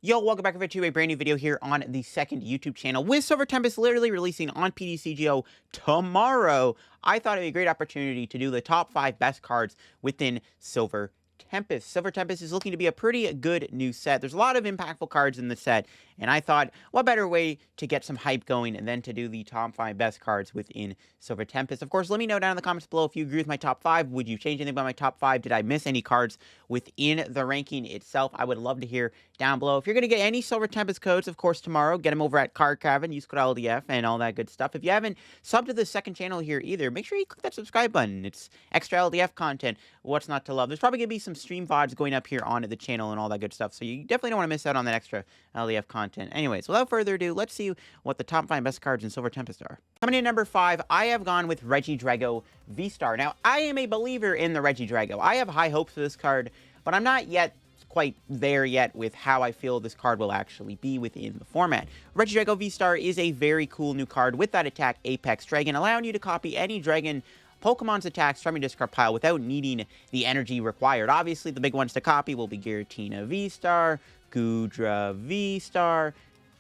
Yo, welcome back to a brand new video here on the second YouTube channel. With Silver Tempest literally releasing on PDCGO tomorrow, I thought it'd be a great opportunity to do the top 5 best cards within Silver Tempest. Silver Tempest is looking to be a pretty good new set. There's a lot of impactful cards in the set, and I thought, what better way to get some hype going than to do the top 5 best cards within Silver Tempest. Of course, let me know down in the comments below if you agree with my top 5. Would you change anything about my top 5? Did I miss any cards within the ranking itself? I would love to hear down below. If you're going to get any Silver Tempest codes, of course, tomorrow, get them over at Card Cavern, use code LDF, and all that good stuff. If you haven't subbed to the second channel here either, make sure you click that subscribe button. It's extra LDF content. What's not to love? There's probably going to be some stream VODs going up here on the channel and all that good stuff, so you definitely don't want to miss out on that extra LDF content. Anyways, without further ado, let's see what the top 5 best cards in Silver Tempest are. Coming in number 5, I have gone with Regidrago VSTAR. Now, I am a believer in the Regidrago. I have high hopes for this card, but I'm not yet quite there yet with how I feel this card will actually be within the format. Regidrago VSTAR is a very cool new card with that attack Apex Dragon, allowing you to copy any dragon Pokemon's attacks from your discard pile without needing the energy required. Obviously, the big ones to copy will be Giratina VSTAR, Goodra VSTAR,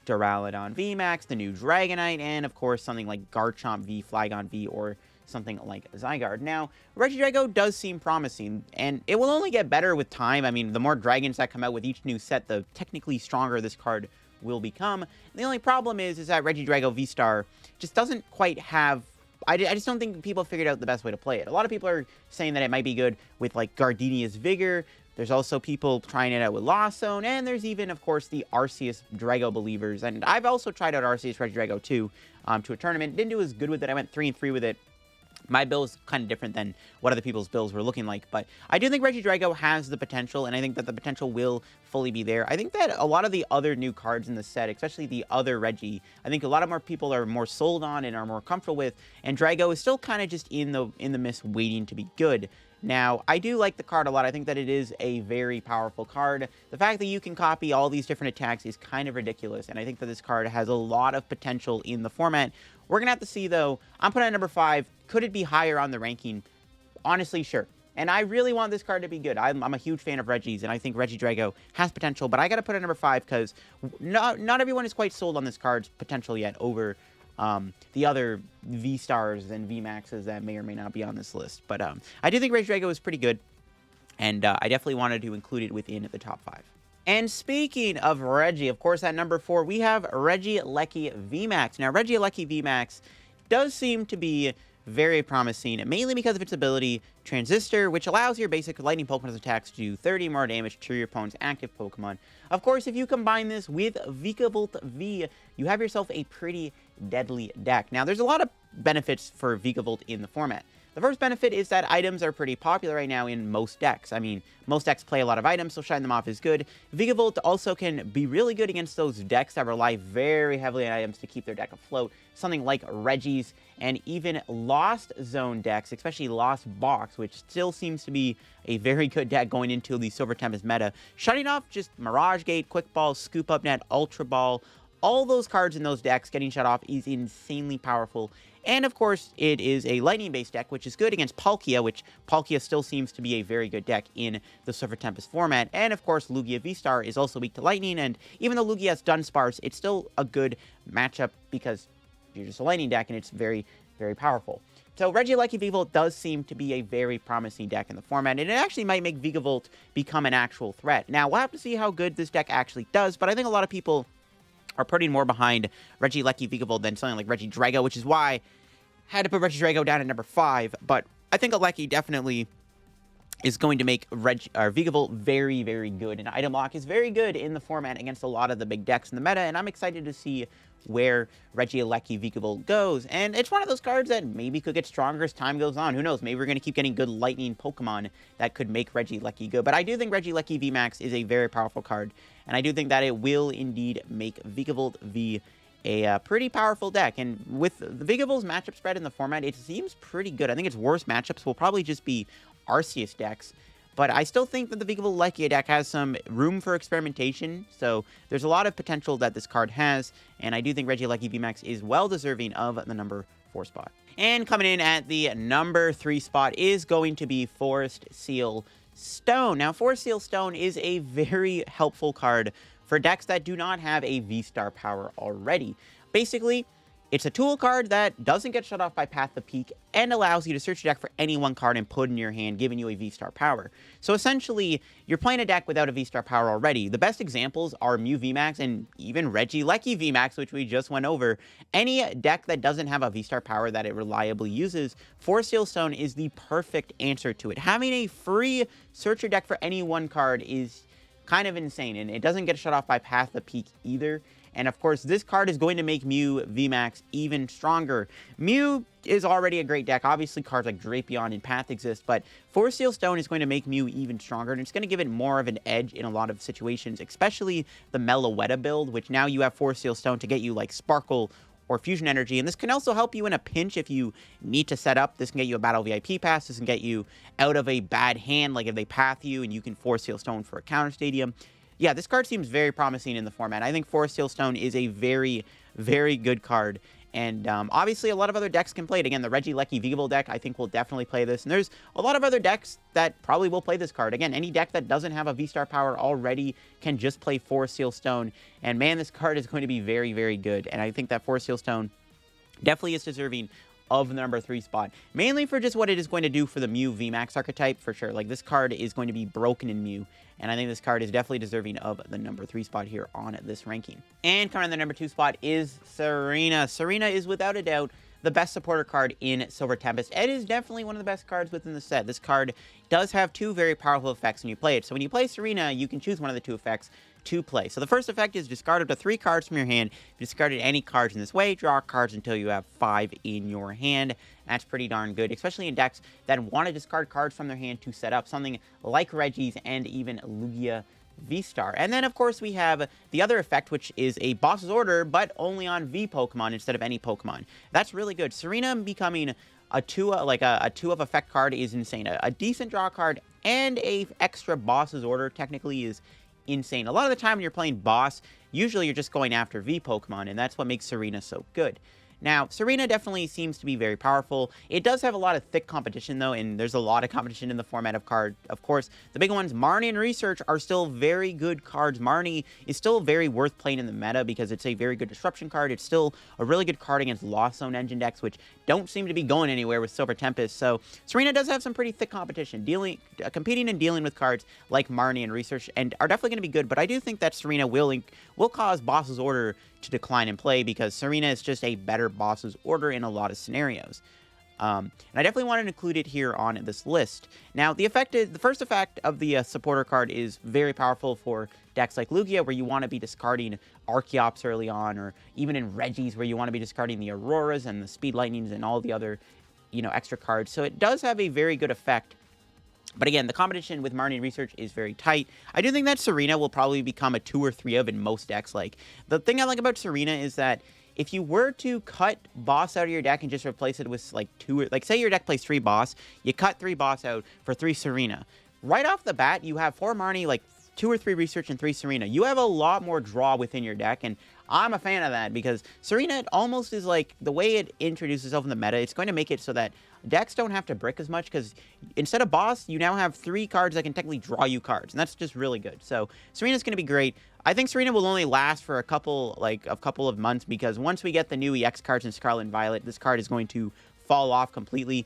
Duraludon VMAX, the new Dragonite, and of course something like Garchomp V, Flygon V, or something like Zygarde. Now, Regidrago does seem promising, and it will only get better with time. I mean, the more dragons that come out with each new set, the technically stronger this card will become. The only problem is that Regidrago VSTAR just doesn't quite have... I just don't think people figured out the best way to play it. A lot of people are saying that it might be good with, like, Gardenia's Vigor. There's also people trying it out with Lost Zone, and there's even, of course, the Arceus Drago believers. And I've also tried out Arceus Regidrago too, to a tournament. Didn't do as good with it. I went 3-3 with it. My build is kind of different than what other people's builds were looking like, but I do think Regidrago has the potential, and I think that the potential will fully be there. I think that a lot of the other new cards in the set, especially the other Regi, I think a lot of more people are more sold on and are more comfortable with, and Drago is still kind of just in the mist waiting to be good. Now, I do like the card a lot. I think that it is a very powerful card. The fact that you can copy all these different attacks is kind of ridiculous, and I think that this card has a lot of potential in the format. We're going to have to see, though. I'm putting it at number 5. Could it be higher on the ranking? Honestly, sure. And I really want this card to be good. I'm a huge fan of Regis, and I think Regidrago has potential, but I got to put it at number 5 because not everyone is quite sold on this card's potential yet over the other V-Stars and V-Maxes that may or may not be on this list. But I do think Regidrago is pretty good, and I definitely wanted to include it within the top 5. And speaking of Regi, of course, at number 4, we have Regieleki VMAX. Now, Regieleki VMAX does seem to be very promising, mainly because of its ability Transistor, which allows your basic lightning Pokemon's attacks to do 30 more damage to your opponent's active Pokemon. Of course, if you combine this with Vikavolt V, you have yourself a pretty deadly deck. Now, there's a lot of benefits for Vikavolt in the format. The first benefit is that items are pretty popular right now in most decks. I mean, most decks play a lot of items, so shine them off is good. Vikavolt also can be really good against those decks that rely very heavily on items to keep their deck afloat. Something like Regis and even Lost Zone decks, especially Lost Box, which still seems to be a very good deck going into the Silver Tempest meta. Shutting off just Mirage Gate, Quick Ball, Scoop Up Net, Ultra Ball, all those cards in those decks getting shut off is insanely powerful. And of course, it is a lightning-based deck, which is good against Palkia, which Palkia still seems to be a very good deck in the Silver Tempest format. And of course, Lugia VSTAR is also weak to lightning, and even though Lugia has Dunsparce, it's still a good matchup because you're just a lightning deck and it's very, very powerful. So Regieleki Vikavolt does seem to be a very promising deck in the format, and it actually might make Vikavolt become an actual threat. Now, we'll have to see how good this deck actually does, but I think a lot of people are putting more behind Regieleki Vikavolt than something like Regidrago, which is why I had to put Regidrago down at number 5. But I think Aleki definitely is going to make Vikavolt very, very good. And Item Lock is very good in the format against a lot of the big decks in the meta, and I'm excited to see where Regieleki Vikavolt goes. And it's one of those cards that maybe could get stronger as time goes on. Who knows? Maybe we're going to keep getting good lightning Pokemon that could make Regieleki good. But I do think Regieleki VMAX is a very powerful card, and I do think that it will indeed make Vikavolt V a pretty powerful deck. And with the Vikavolt's matchup spread in the format, it seems pretty good. I think its worst matchups will probably just be Arceus decks. But I still think that the Vikavolt Lekia deck has some room for experimentation, so there's a lot of potential that this card has, and I do think Regieleki VMAX is well deserving of the number 4 spot. And coming in at the number 3 spot is going to be Forest Seal Stone. Now, Forest Seal Stone is a very helpful card for decks that do not have a V-Star power already. Basically, it's a tool card that doesn't get shut off by Path of Peak and allows you to search your deck for any one card and put it in your hand, giving you a V-Star power. So essentially, you're playing a deck without a V-Star power already. The best examples are Mew VMAX and even Regidrago VMAX, which we just went over. Any deck that doesn't have a V-Star power that it reliably uses, Forest Seal Stone is the perfect answer to it. Having a free search your deck for any one card is kind of insane, and it doesn't get shut off by Path of Peak either. And of course, this card is going to make Mew VMAX even stronger. Mew is already a great deck. Obviously, cards like Drapion and Path exist, but Forest Seal Stone is going to make Mew even stronger, and it's going to give it more of an edge in a lot of situations, especially the Meloetta build, which now you have Forest Seal Stone to get you like Sparkle or Fusion Energy, and this can also help you in a pinch if you need to set up. This can get you a Battle VIP pass. This can get you out of a bad hand, like if they path you and you can Forest Seal Stone for a counter stadium. Yeah, this card seems very promising in the format. I think Forest Seal Stone is a very, very good card. And obviously, a lot of other decks can play it. Again, the Regidrago VSTAR deck, I think, will definitely play this. And there's a lot of other decks that probably will play this card. Again, any deck that doesn't have a V-Star power already can just play Forest Seal Stone. And man, this card is going to be very, very good. And I think that Forest Seal Stone definitely is deserving of the number 3 spot, mainly for just what it is going to do for the Mew VMAX archetype, for sure. Like, this card is going to be broken in Mew, and I think this card is definitely deserving of the number 3 spot here on this ranking. And coming in the number 2 spot is Serena. Serena is without a doubt the best supporter card in Silver Tempest. It is definitely one of the best cards within the set. This card does have 2 very powerful effects when you play it. So when you play Serena, you can choose one of the 2 effects to play. So the first effect is discard up to 3 cards from your hand. If you discarded any cards in this way, draw cards until you have 5 in your hand. That's pretty darn good, especially in decks that want to discard cards from their hand to set up something like Reggie's and even Lugia VSTAR. And then, of course, we have the other effect, which is a Boss's Order, but only on V Pokemon instead of any Pokemon. That's really good. Serena becoming a 2 of effect card is insane. A decent draw card and a extra Boss's Order technically is insane. A lot of the time when you're playing boss, usually you're just going after V Pokemon, and that's what makes Serena so good. Now, Serena definitely seems to be very powerful. It does have a lot of thick competition, though, and there's a lot of competition in the format of card. Of course, the big ones, Marnie and Research, are still very good cards. Marnie is still very worth playing in the meta because it's a very good disruption card. It's still a really good card against Lost Zone engine decks, which don't seem to be going anywhere with Silver Tempest. So Serena does have some pretty thick competition, competing and dealing with cards like Marnie and Research, and are definitely going to be good. But I do think that Serena will cause Boss's Order to decline in play because Serena is just a better Boss's Order in a lot of scenarios. And I definitely wanted to include it here on this list. Now, the first effect of the supporter card is very powerful for decks like Lugia, where you want to be discarding Archeops early on, or even in Reggie's, where you want to be discarding the Auroras and the Speed Lightnings and all the other, extra cards. So it does have a very good effect. But again, the competition with Marnie and Research is very tight. I do think that Serena will probably become a 2 or 3 of in most decks. Like, the thing I like about Serena is that if you were to cut Boss out of your deck and just replace it with, like, 2 or... Like, say your deck plays 3 Boss, you cut 3 Boss out for 3 Serena. Right off the bat, you have 4 Marnie, like, 2 or 3 Research, and 3 Serena. You have a lot more draw within your deck, and I'm a fan of that because Serena almost is like, the way it introduces itself in the meta, it's going to make it so that decks don't have to brick as much, because instead of Boss, you now have 3 cards that can technically draw you cards, and that's just really good. So Serena's going to be great. I think Serena will only last for a couple of months, because once we get the new EX cards in Scarlet and Violet, this card is going to fall off completely.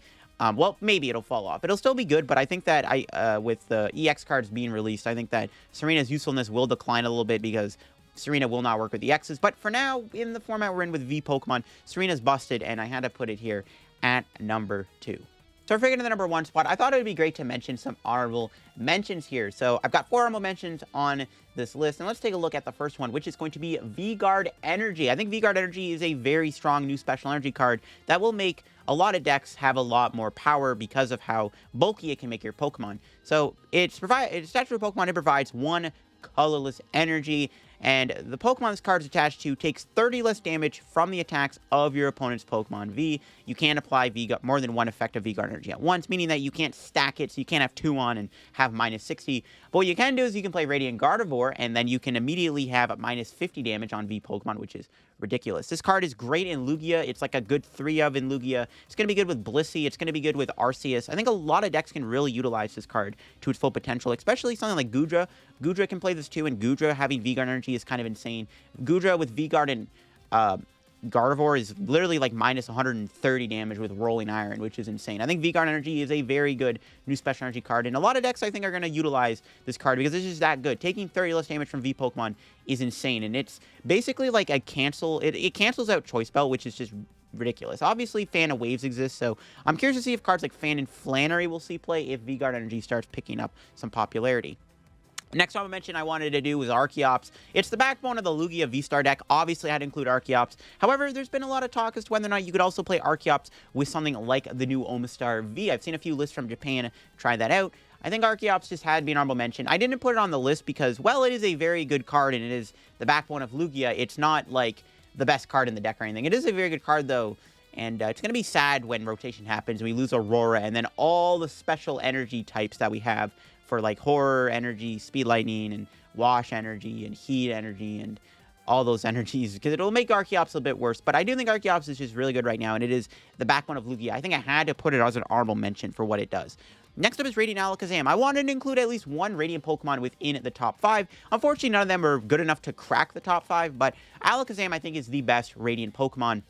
Well, maybe it'll fall off. It'll still be good, but I think that with the EX cards being released, I think that Serena's usefulness will decline a little bit, because Serena will not work with the X's. But for now, in the format we're in with V Pokemon, Serena's busted, and I had to put it here at number 2. So for getting the number 1 spot, I thought it would be great to mention some honorable mentions here. So I've got 4 honorable mentions on this list, and let's take a look at the first one, which is going to be V-Guard Energy. I think V-Guard Energy is a very strong new special energy card that will make a lot of decks have a lot more power because of how bulky it can make your Pokemon. So it's attached to a Pokemon, it provides 1 colorless energy, and the Pokemon this card is attached to takes 30 less damage from the attacks of your opponent's Pokemon V. You can't apply more than 1 effect of V-Guard Energy at once, meaning that you can't stack it, so you can't have 2 on and have minus 60. But what you can do is you can play Radiant Gardevoir, and then you can immediately have a minus 50 damage on V Pokemon, which is ridiculous. This card is great in Lugia. It's like a good 3 of in Lugia. It's going to be good with Blissey. It's going to be good with Arceus. I think a lot of decks can really utilize this card to its full potential, especially something like Goodra. Goodra can play this too, and Goodra having V-Guard Energy HP is kind of insane. Gudra with V-Guard and Gardevoir is literally like minus 130 damage with Rolling Iron, which is insane. I think V-Guard Energy is a very good new special energy card, and a lot of decks I think are going to utilize this card because it's just that good. Taking 30 less damage from V Pokemon is insane, and it's basically like a cancel. It cancels out Choice Belt, which is just ridiculous. Obviously, Fan of Waves exists, so I'm curious to see if cards like Fan and Flannery will see play if V-Guard Energy starts picking up some popularity. Next one I mentioned I wanted to do was Archeops. It's the backbone of the Lugia VSTAR deck. Obviously, I had to include Archeops. However, there's been a lot of talk as to whether or not you could also play Archeops with something like the new Omastar V. I've seen a few lists from Japan try that out. I think Archeops just had to be an honorable mention. I didn't put it on the list because, well, it is a very good card, and it is the backbone of Lugia. It's not, like, the best card in the deck or anything. It is a very good card, though, and it's going to be sad when rotation happens and we lose Aurora, and then all the special energy types that we have for like Horror Energy, Speed Lightning, and Wash Energy, and Heat Energy, and all those energies, because it'll make Archeops a bit worse. But I do think Archeops is just really good right now, and it is the backbone of Lugia. I think I had to put it as an honorable mention for what it does. Next up is Radiant Alakazam. I wanted to include at least one Radiant Pokemon within the top 5. Unfortunately, none of them are good enough to crack the top 5, but Alakazam, I think, is the best Radiant Pokemon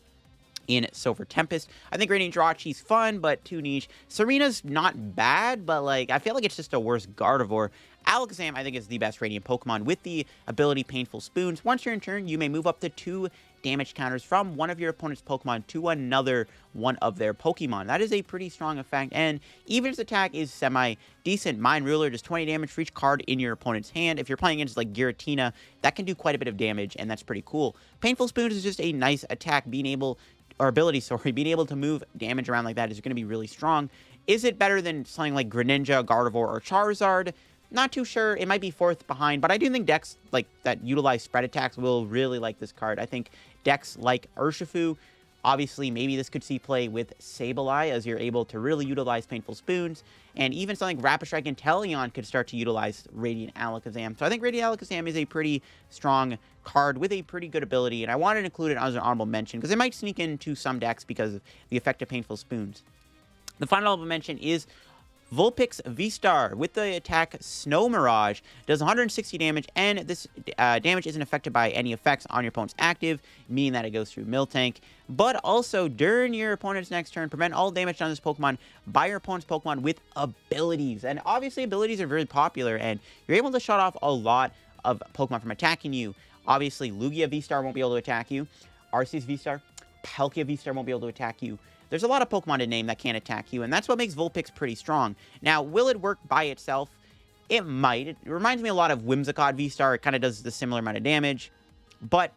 in Silver Tempest. I think Radiant Jirachi's fun, but too niche. Serena's not bad, but like I feel like it's just a worse Gardevoir. Alakazam, I think, is the best Radiant Pokemon with the ability Painful Spoons. Once you're in turn, you may move up to 2 damage counters from one of your opponent's Pokemon to another one of their Pokemon. That is a pretty strong effect, and even its attack is semi-decent. Mind Ruler does 20 damage for each card in your opponent's hand. If you're playing against, like, Giratina, that can do quite a bit of damage, and that's pretty cool. Painful Spoons is just a nice attack. Being able to move damage around like that is going to be really strong. Is it better than something like Greninja, Gardevoir, or Charizard? Not too sure. It might be fourth behind, but I do think decks like that utilize spread attacks will really like this card. I think decks like Urshifu, obviously maybe this could see play with Sableye, as you're able to really utilize Painful Spoons, and even something like Rapid Strike and Teleon could start to utilize Radiant Alakazam. So I think Radiant Alakazam is a pretty strong card with a pretty good ability, and I wanted to include it as an honorable mention because it might sneak into some decks because of the effect of Painful Spoons. The final honorable mention is Vulpix VSTAR with the attack Snow Mirage. Does 160 damage, and this damage isn't affected by any effects on your opponent's active, meaning that it goes through Miltank. But also, during your opponent's next turn, prevent all damage on this Pokemon by your opponent's Pokemon with abilities. And obviously, abilities are very popular, and you're able to shut off a lot of Pokemon from attacking you. Obviously, Lugia VSTAR won't be able to attack you. Arceus VSTAR, Palkia VSTAR won't be able to attack you. There's a lot of Pokemon to name that can't attack you, and that's what makes Vulpix pretty strong. Now, will it work by itself? It might. It reminds me a lot of Whimsicott VSTAR. It kind of does the similar amount of damage, but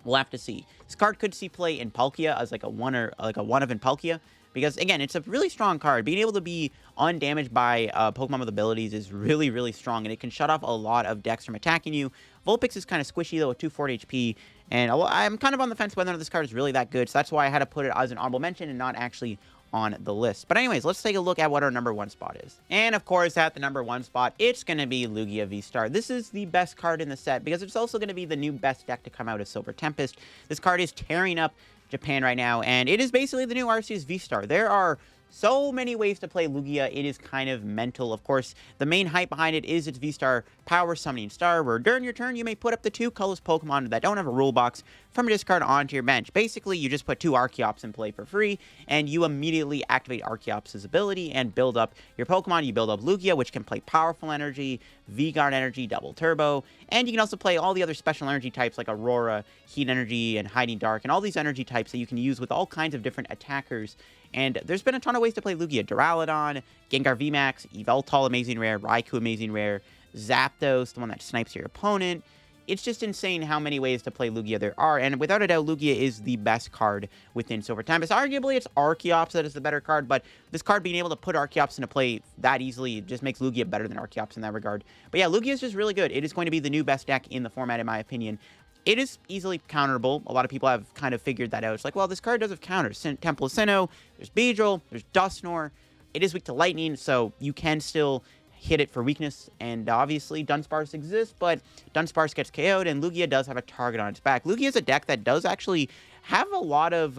we'll have to see. This card could see play in Palkia as like a one of in Palkia, because again, it's a really strong card. Being able to be undamaged by Pokemon with abilities is really, really strong, and it can shut off a lot of decks from attacking you. Vulpix is kind of squishy though with 240 HP, and I'm kind of on the fence whether or not this card is really that good, so that's why I had to put it as an honorable mention and not actually on the list. But anyways, let's take a look at what our number 1 spot is. And of course, at the number 1 spot, it's going to be Lugia VSTAR. This is the best card in the set because it's also going to be the new best deck to come out of Silver Tempest. This card is tearing up Japan right now, and it is basically the new Arceus VSTAR. There are so many ways to play Lugia, it is kind of mental. Of course, the main hype behind it is its VSTAR Power Summoning Star, where during your turn, you may put up to 2 colorless Pokemon that don't have a rule box from your discard onto your bench. Basically, you just put 2 Archeops in play for free, and you immediately activate Archeops' ability and build up your Pokemon. You build up Lugia, which can play Powerful Energy, V-Guard Energy, Double Turbo, and you can also play all the other special energy types like Aurora, Heat Energy, and Hiding Dark, and all these energy types that you can use with all kinds of different attackers. And there's been a ton of ways to play Lugia. Duraludon, Gengar VMAX, Yveltal Amazing Rare, Raikou Amazing Rare, Zapdos, the one that snipes your opponent. It's just insane how many ways to play Lugia there are, and without a doubt, Lugia is the best card within Silver Tempest. Arguably, it's Archeops that is the better card, but this card being able to put Archeops into play that easily just makes Lugia better than Archeops in that regard. But yeah, Lugia is just really good. It is going to be the new best deck in the format, in my opinion. It is easily counterable. A lot of people have kind of figured that out. It's like, well, this card does have counters. Temple of Sinnoh, there's Beedrill, there's Dusknoir. It is weak to Lightning, so you can still hit it for weakness. And obviously, Dunsparce exists, but Dunsparce gets KO'd, and Lugia does have a target on its back. Lugia is a deck that does actually have a lot of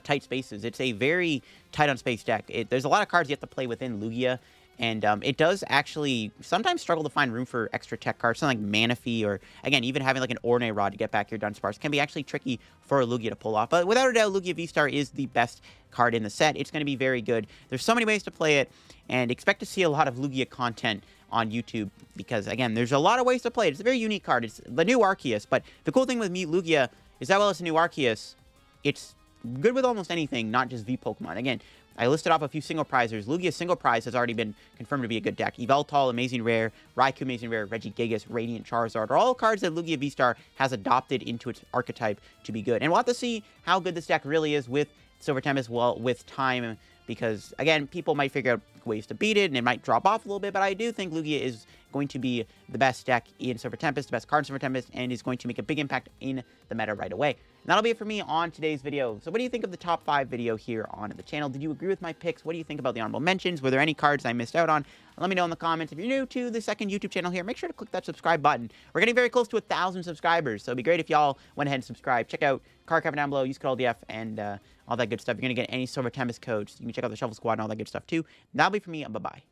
tight spaces. It's a very tight on space deck. There's a lot of cards you have to play within Lugia. And it does actually sometimes struggle to find room for extra tech cards, something like Manaphy, or again, even having like an Orne Rod to get back your Dunsparce can be actually tricky for a Lugia to pull off. But without a doubt, Lugia VSTAR is the best card in the set. It's going to be very good. There's so many ways to play it, and expect to see a lot of Lugia content on YouTube because, again, there's a lot of ways to play it. It's a very unique card. It's the new Arceus, but the cool thing with Meet Lugia is that while it's a new Arceus, it's good with almost anything, not just V Pokemon. Again, I listed off a few single prizers. Lugia's single prize has already been confirmed to be a good deck. Yveltal, Amazing Rare, Raikou, Amazing Rare, Regigigas, Radiant Charizard are all cards that Lugia VSTAR has adopted into its archetype to be good. And we'll have to see how good this deck really is with Silver Tempest, well, with time, because, again, people might figure out ways to beat it, and it might drop off a little bit, but I do think Lugia is going to be the best deck in Silver Tempest, the best card in Silver Tempest, and is going to make a big impact in the meta right away. And that'll be it for me on today's video. So what do you think of the top 5 video here on the channel? Did you agree with my picks? What do you think about the honorable mentions? Were there any cards I missed out on? Let me know in the comments. If you're new to the second YouTube channel here, make sure to click that subscribe button. We're getting very close to 1,000 subscribers, so it'd be great if y'all went ahead and subscribe. Check out card cover down below, use code LDF, and all that good stuff. You're going to get any Silver Tempest codes. You can check out the Shuffle Squad and all that good stuff too. That'll be for me. Bye-bye.